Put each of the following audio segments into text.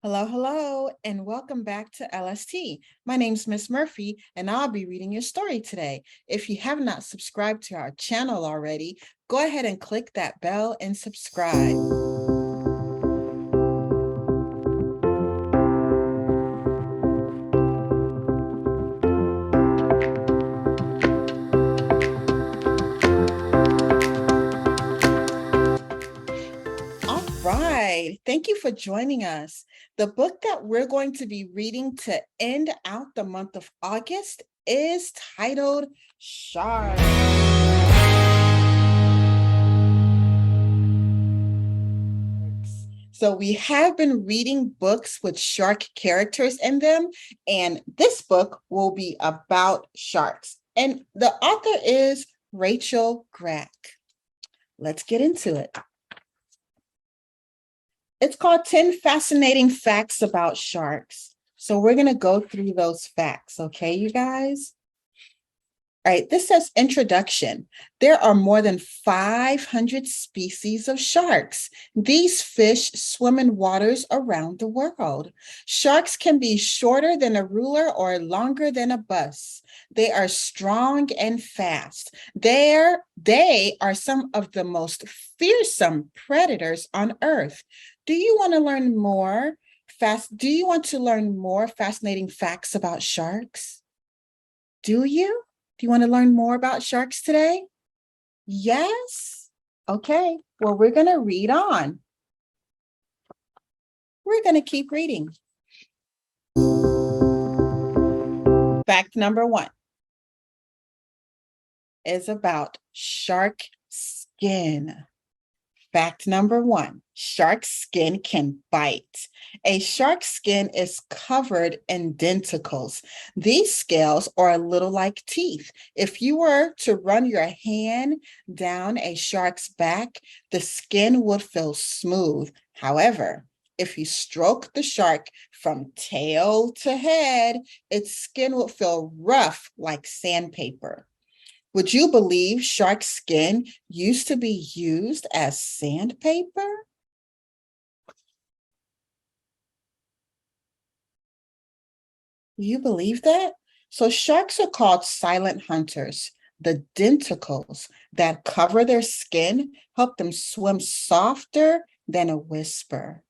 Hello, hello, and welcome back to LST. My name's Miss Murphy, and I'll be reading your story today. If you have not subscribed to our channel already, go ahead and click that bell and subscribe. All right, thank you for joining us. The book that we're going to be reading to end out the month of August is titled Shark. So we have been reading books with shark characters in them, and this book will be about sharks. And the author is Rachel Grack. Let's get into it. It's called 10 Fascinating Facts About Sharks. So we're going to go through those facts, okay, you guys? All right, this says introduction. There are more than 500 species of sharks. These fish swim in waters around the world. Sharks can be shorter than a ruler or longer than a bus. They are strong and fast. They are some of the most fearsome predators on Earth. Do you want to learn more? Do you want to learn more fascinating facts about sharks? Do you? Do you want to learn more about sharks today? Yes? Okay, well, we're going to read on. We're going to keep reading. Fact number 1 is about shark skin. Fact number 1, shark skin can bite. A shark's skin is covered in denticles. These scales are a little like teeth. If you were to run your hand down a shark's back, the skin would feel smooth. However, if you stroke the shark from tail to head, its skin would feel rough like sandpaper. Would you believe shark skin used to be used as sandpaper? You believe that? So sharks are called silent hunters. The denticles that cover their skin help them swim softer than a whisper.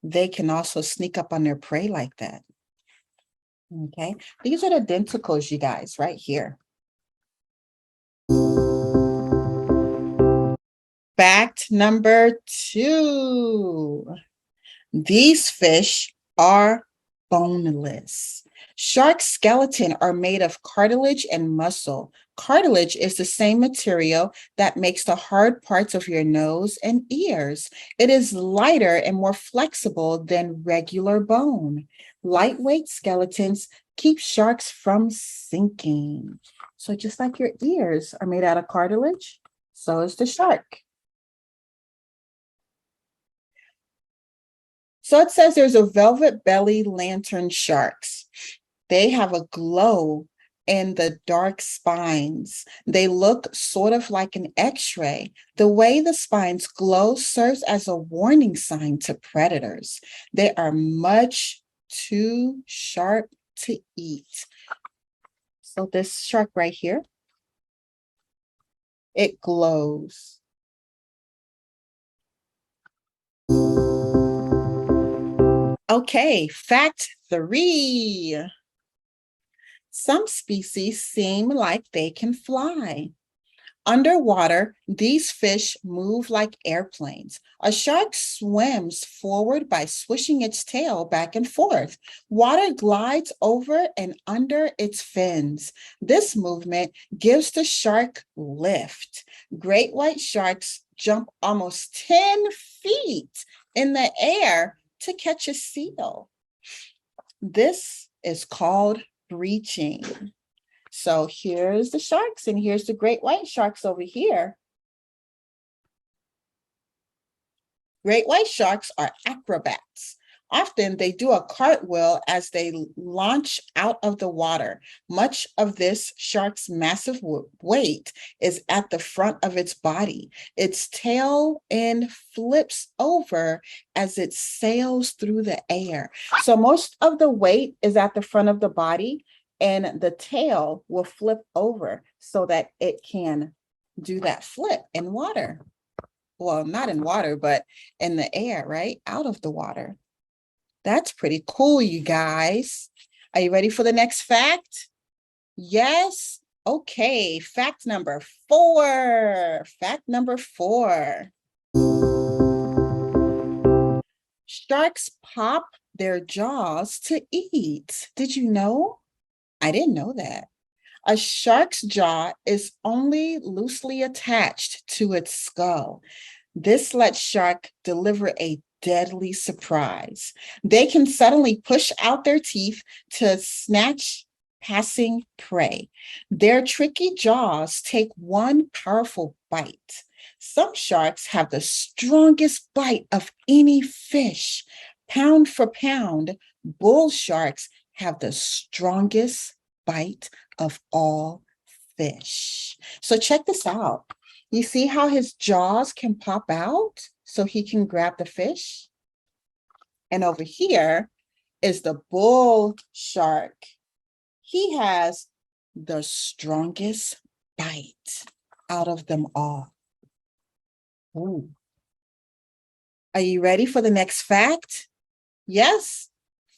They can also sneak up on their prey like that. Okay, these are the denticles, you guys, right here. Fact number 2. These fish are boneless. Shark skeleton are made of cartilage and muscle. Cartilage is the same material that makes the hard parts of your nose and ears. It is lighter and more flexible than regular bone. Lightweight skeletons keep sharks from sinking. So just like your ears are made out of cartilage, so is the shark. So it says there's a velvet belly lantern sharks. They have a glow in the dark spines. They look sort of like an x-ray. The way the spines glow serves as a warning sign to predators. They are much too sharp to eat. So this shark right here, it glows. Okay, fact 3. Some species seem like they can fly. Underwater, these fish move like airplanes. A shark swims forward by swishing its tail back and forth. Water glides over and under its fins. This movement gives the shark lift. Great white sharks jump almost 10 feet in the air to catch a seal. This is called breaching. So here's the sharks and here's the great white sharks over here. Great white sharks are acrobats. Often they do a cartwheel as they launch out of the water. Much of this shark's massive weight is at the front of its body. Its tail end flips over as it sails through the air. So most of the weight is at the front of the body, and the tail will flip over so that it can do that flip in water. Well, not in water, but in the air, right? Out of the water. That's pretty cool, you guys. Are you ready for the next fact? Yes? Okay, fact number 4. Fact number 4. Sharks pop their jaws to eat. Did you know? I didn't know that. A shark's jaw is only loosely attached to its skull. This lets shark deliver a deadly surprise. They can suddenly push out their teeth to snatch passing prey. Their tricky jaws take one powerful bite. Some sharks have the strongest bite of any fish. Pound for pound, bull sharks have the strongest bite of all fish. So check this out. You see how his jaws can pop out so he can grab the fish? And over here is the bull shark. He has the strongest bite out of them all. Ooh. Are you ready for the next fact? Yes.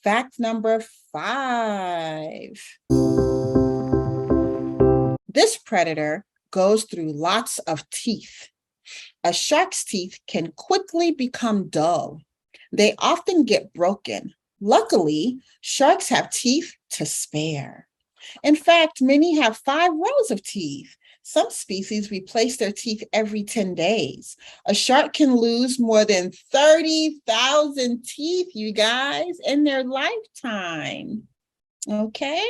Fact number 5. This predator goes through lots of teeth. A shark's teeth can quickly become dull. They often get broken. Luckily, sharks have teeth to spare. In fact, many have 5 rows of teeth. Some species replace their teeth every 10 days. A shark can lose more than 30,000 teeth, you guys, in their lifetime. Okay?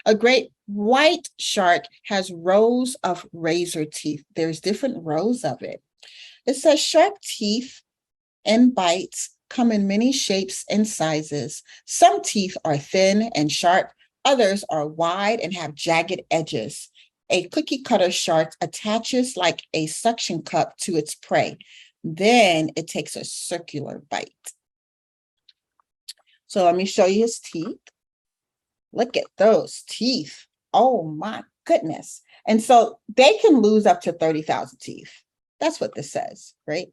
A great white shark has rows of razor teeth. There's different rows of it. It says shark teeth and bites come in many shapes and sizes. Some teeth are thin and sharp. Others are wide and have jagged edges. A cookie cutter shark attaches like a suction cup to its prey. Then it takes a circular bite. So let me show you his teeth. Look at those teeth. Oh my goodness. And so they can lose up to 30,000 teeth. That's what this says, right?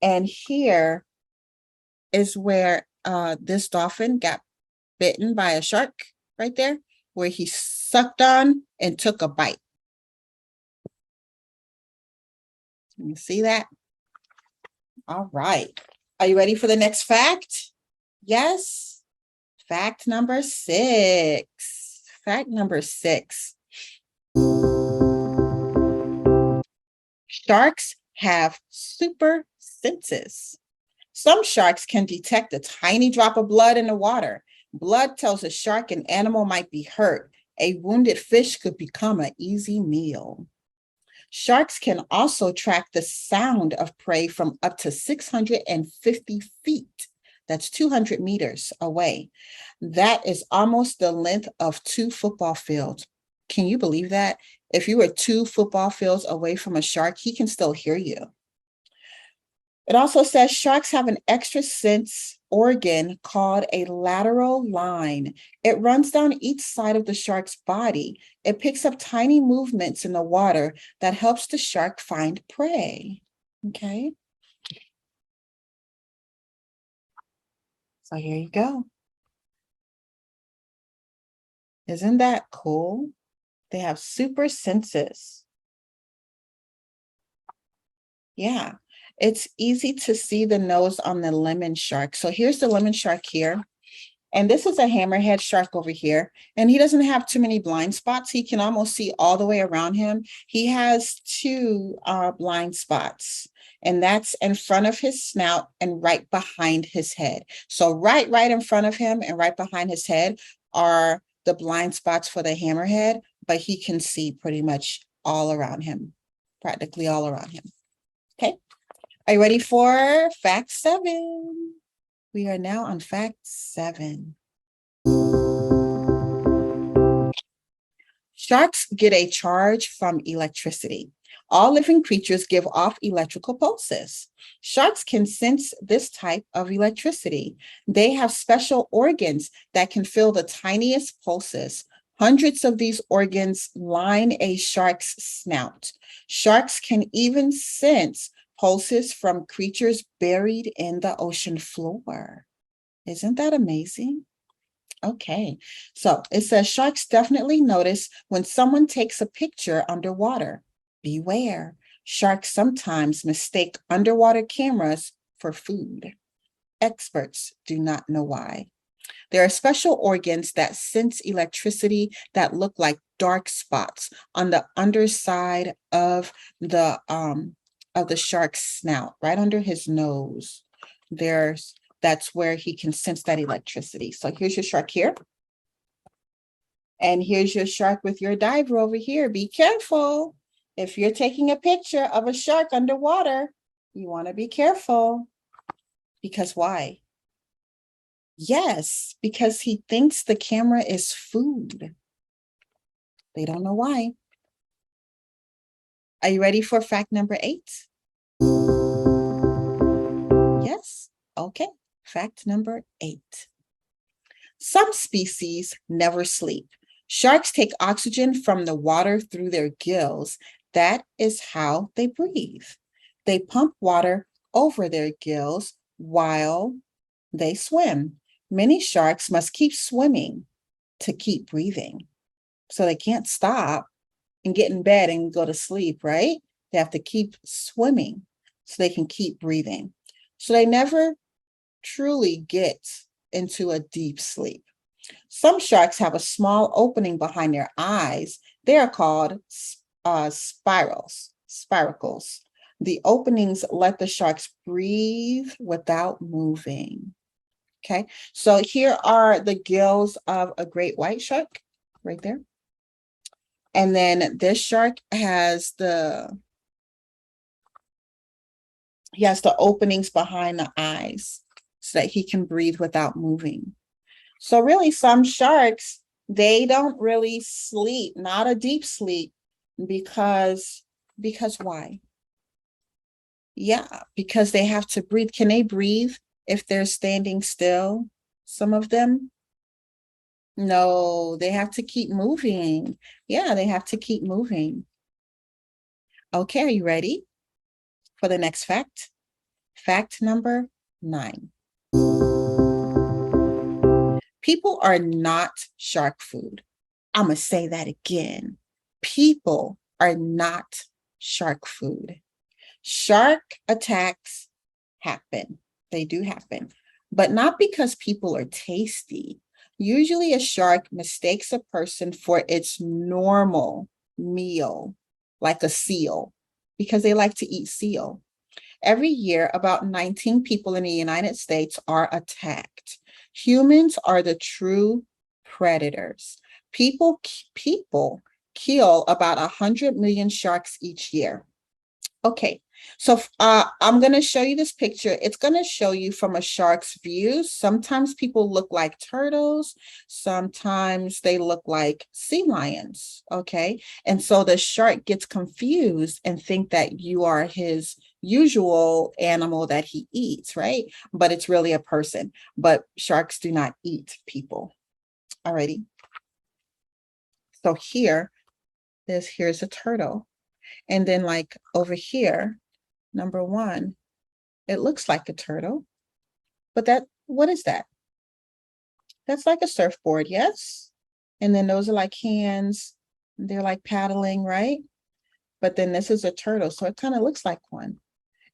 And here is where this dolphin got bitten by a shark right there, where he sucked on and took a bite. Can you see that? All right. Are you ready for the next fact? Yes. Fact number 6. Fact number 6. Sharks have super senses. Some sharks can detect a tiny drop of blood in the water. Blood tells a shark an animal might be hurt. A wounded fish could become an easy meal. Sharks can also track the sound of prey from up to 650 feet. That's 200 meters away. That is almost the length of 2 football fields. Can you believe that? If you were 2 football fields away from a shark, he can still hear you. It also says sharks have an extra sense organ called a lateral line. It runs down each side of the shark's body. It picks up tiny movements in the water that helps the shark find prey. Okay. So here you go. Isn't that cool? They have super senses. Yeah. It's easy to see the nose on the lemon shark. So here's the lemon shark here. And this is a hammerhead shark over here. And he doesn't have too many blind spots. He can almost see all the way around him. He has 2 blind spots. And that's in front of his snout and right behind his head. So right in front of him and right behind his head are the blind spots for the hammerhead. But he can see pretty much all around him. Practically all around him. Okay. Are you ready for fact 7? We are now on fact 7. Sharks get a charge from electricity. All living creatures give off electrical pulses. Sharks can sense this type of electricity. They have special organs that can feel the tiniest pulses. Hundreds of these organs line a shark's snout. Sharks can even sense pulses from creatures buried in the ocean floor. Isn't that amazing? Okay, so it says sharks definitely notice when someone takes a picture underwater. Beware, sharks sometimes mistake underwater cameras for food. Experts do not know why. There are special organs that sense electricity that look like dark spots on the underside of the shark's snout, right under his nose. That's where he can sense that electricity. So here's your shark here. And here's your shark with your diver over here. Be careful. If you're taking a picture of a shark underwater, you want to be careful. Because why? Yes, because he thinks the camera is food. They don't know why. Are you ready for fact number 8? Yes? Okay. Fact number 8. Some species never sleep. Sharks take oxygen from the water through their gills. That is how they breathe. They pump water over their gills while they swim. Many sharks must keep swimming to keep breathing. So they can't stop and get in bed and go to sleep, right? They have to keep swimming so they can keep breathing. So they never truly get into a deep sleep. Some sharks have a small opening behind their eyes. They are called spiracles. The openings let the sharks breathe without moving. Okay, so here are the gills of a great white shark right there. And then this shark has the openings behind the eyes so that he can breathe without moving. So really some sharks, they don't really sleep, not a deep sleep, because why? Yeah, because they have to breathe. Can they breathe if they're standing still? Some of them? No, they have to keep moving. Yeah, they have to keep moving. Okay, are you ready for the next fact? Fact number 9. People are not shark food. I'm going to say that again. People are not shark food. Shark attacks happen. They do happen, but not because people are tasty. Usually a shark mistakes a person for its normal meal, like a seal, because they like to eat seal. Every year, about 19 people in the United States are attacked. Humans are the true predators. People kill about 100 million sharks each year. Okay, so I'm going to show you this picture. It's going to show you from a shark's view. Sometimes people look like turtles. Sometimes they look like sea lions, okay? And so the shark gets confused and think that you are his usual animal that he eats, right? But it's really a person. But sharks do not eat people. Alrighty. So here's a turtle. And then like over here, number 1, it looks like a turtle, but what is that? That's like a surfboard, yes? And then those are like hands, they're like paddling, right? But then this is a turtle, so it kind of looks like one.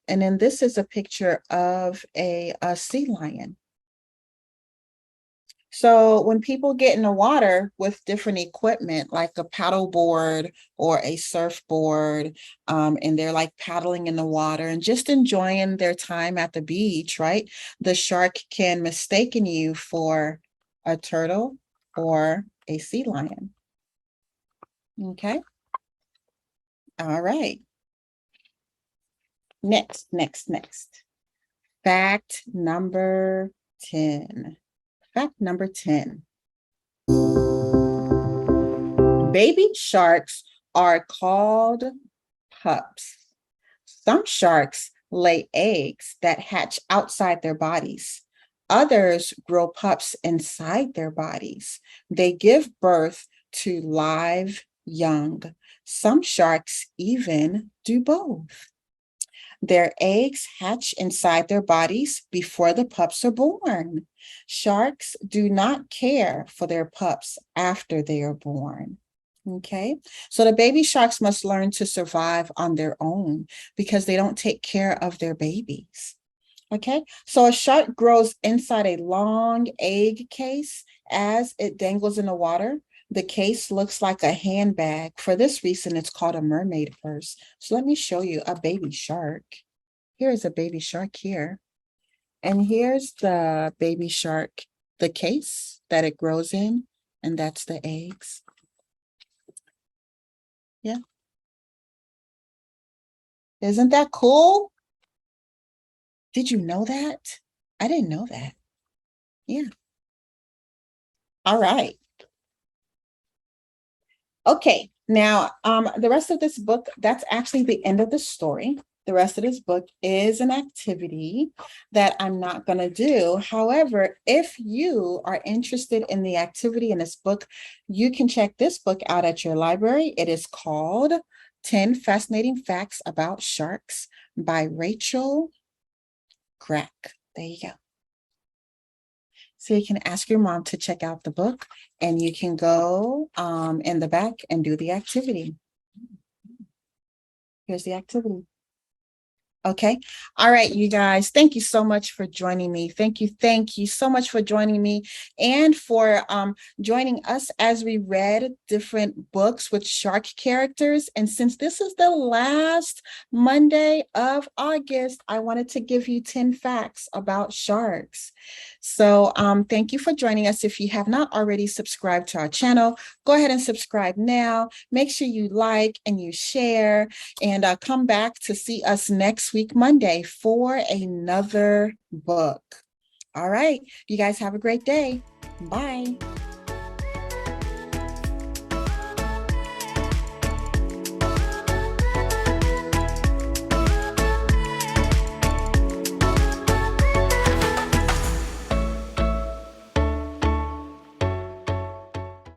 And then this is a picture of a sea lion. So when people get in the water with different equipment, like a paddle board or a surfboard, and they're like paddling in the water and just enjoying their time at the beach, right? The shark can mistaken you for a turtle or a sea lion. Okay. All right. Next. Fact number 10. Fact number 10. Baby sharks are called pups. Some sharks lay eggs that hatch outside their bodies. Others grow pups inside their bodies. They give birth to live young. Some sharks even do both. Their eggs hatch inside their bodies before the pups are born. Sharks do not care for their pups after they are born. Okay, so the baby sharks must learn to survive on their own because they don't take care of their babies. Okay, so a shark grows inside a long egg case as it dangles in the water. The case looks like a handbag. For this reason, it's called a mermaid purse. So let me show you a baby shark. Here's a baby shark here. And here's the baby shark, the case that it grows in, and that's the eggs. Yeah. Isn't that cool? Did you know that? I didn't know that. Yeah. All right. Okay. Now, the rest of this book, that's actually the end of the story. The rest of this book is an activity that I'm not going to do. However, if you are interested in the activity in this book, you can check this book out at your library. It is called 10 Fascinating Facts About Sharks by Rachel Grack. There you go. So you can ask your mom to check out the book, and you can go in the back and do the activity. Here's the activity. Okay. All right, you guys. Thank you so much for joining me. Thank you so much for joining me and for joining us as we read different books with shark characters. And since this is the last Monday of August, I wanted to give you 10 facts about sharks. So thank you for joining us. If you have not already subscribed to our channel, go ahead and subscribe now. Make sure you like and you share, and come back to see us next week, Monday, for another book. All right. You guys have a great day. Bye.